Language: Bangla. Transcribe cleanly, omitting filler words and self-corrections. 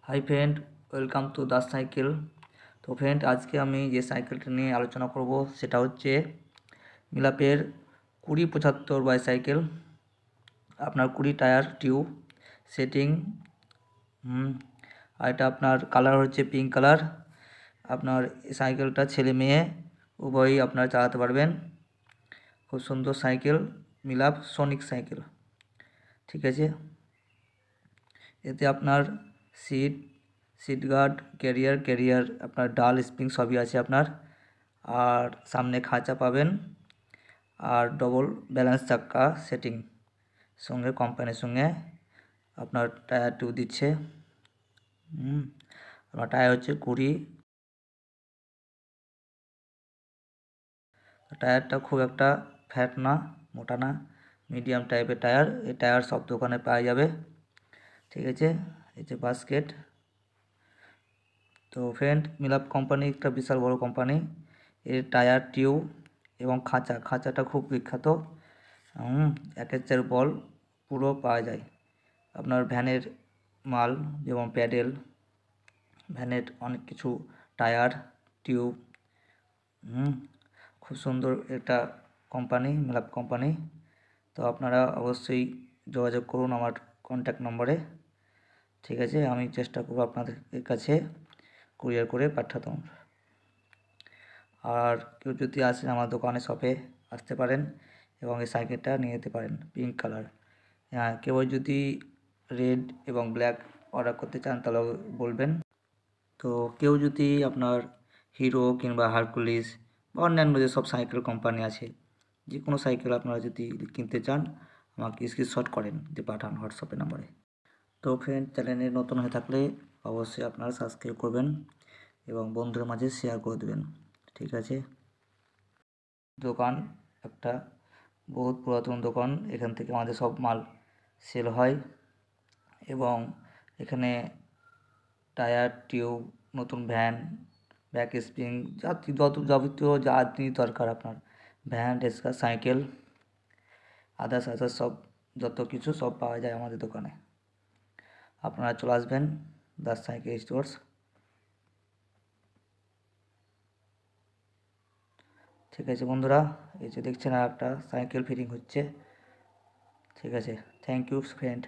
Hi friend, welcome to Das cycle. তো ফ্রেন্ড, আজকে আমি যে সাইকেলটা নিয়ে আলোচনা করব সেটা হচ্ছে মিলাপের 2075 বাইসাইকেল। আপনার 20 টায়ার টিউব সেটিং। আর এটা আপনার কালার হচ্ছে পিঙ্ক কালার। আপনার এই সাইকেলটা ছেলে মেয়ে উভয়ই আপনারা চালাতে পারবেন। খুব সুন্দর সাইকেল, মিলাপ সনিক সাইকেল। ঠিক আছে, এতে আপনার সিট গার্ড, ক্যারিয়ার আপনার ডাল স্প্রিং সবই আছে আপনার। আর সামনে খাঁচা পাবেন, আর ডবল ব্যালেন্স চাক্কা সেটিং সঙ্গে কোম্পানির সঙ্গে আপনার টায়ার টিউব দিচ্ছে। আপনার টায়ার হচ্ছে 20। টায়ারটা খুব একটা ফ্যাট না, মোটা না, মিডিয়াম টাইপের টায়ার। এই টায়ার সব দোকানে পাওয়া যাবে। ঠিক আছে, এই যে বাস্কেট। তো ফ্রেন্ড, মিলাপ কোম্পানি একটা বিশাল বড় কোম্পানি। এর টায়ার টিউব এবং খাঁচাটা খুব বিখ্যাত। একের বল পুরো পাওয়া যায়। আপনার ভ্যানের মাল যেমন প্যাডেল, ভ্যানের অনেক কিছু, টায়ার টিউব। খুব সুন্দর একটা কোম্পানি, মিলাপ কোম্পানি। তো আপনারা অবশ্যই যোগাযোগ করুন আমার কন্ট্যাক্ট নম্বরে। ঠিক আছে, আমি চেষ্টা করব আপনাদের কাছে কুরিয়ার করে পাঠাতে। আর কেউ যদি আসেন আমার দোকানে, শপে আসতে পারেন এবং এই সাইকেলটা নিয়ে যেতে পারেন, পিঙ্ক কালার। হ্যাঁ, কেউ যদি রেড এবং ব্ল্যাক অর্ডার করতে চান তাহলে বলবেন। তো কেউ যদি আপনার হিরো কিংবা হারকুলিস বা অন্যান্য যেসব সাইকেল কোম্পানি আছে, যে কোনো সাইকেল আপনারা যদি কিনতে চান আমাকে স্ক্রিনশট করেন, যে পাঠান হোয়াটসঅ্যাপে নাম্বারে। তো ফ্রেন্ড, চ্যানেলে নতুন হয়ে থাকলে অবশ্যই আপনারা সাবস্ক্রাইব করবেন এবং বন্ধুদের মাঝে শেয়ার করে দেবেন। ঠিক আছে, দোকান একটা বহুত পুরাতন দোকান। এখান থেকে আমাদের সব মাল সেল হয় এবং এখানে টায়ার টিউব, নতুন ভ্যান, ব্যাক স্প্রিং, যাবতীয় যা জিনিস দরকার আপনার, ভ্যান, রেসকার, সাইকেল, আদার্স সব, যত কিছু সব পাওয়া যায় আমাদের দোকানে। আপনারা চলে আসবেন দাস সাইকেল স্টোর্স। ঠিক আছে বন্ধুরা, এই যে দেখছেন আর একটা সাইকেল ফিটিং হচ্ছে। ঠিক আছে, থ্যাংক ইউ ফ্রেন্ড।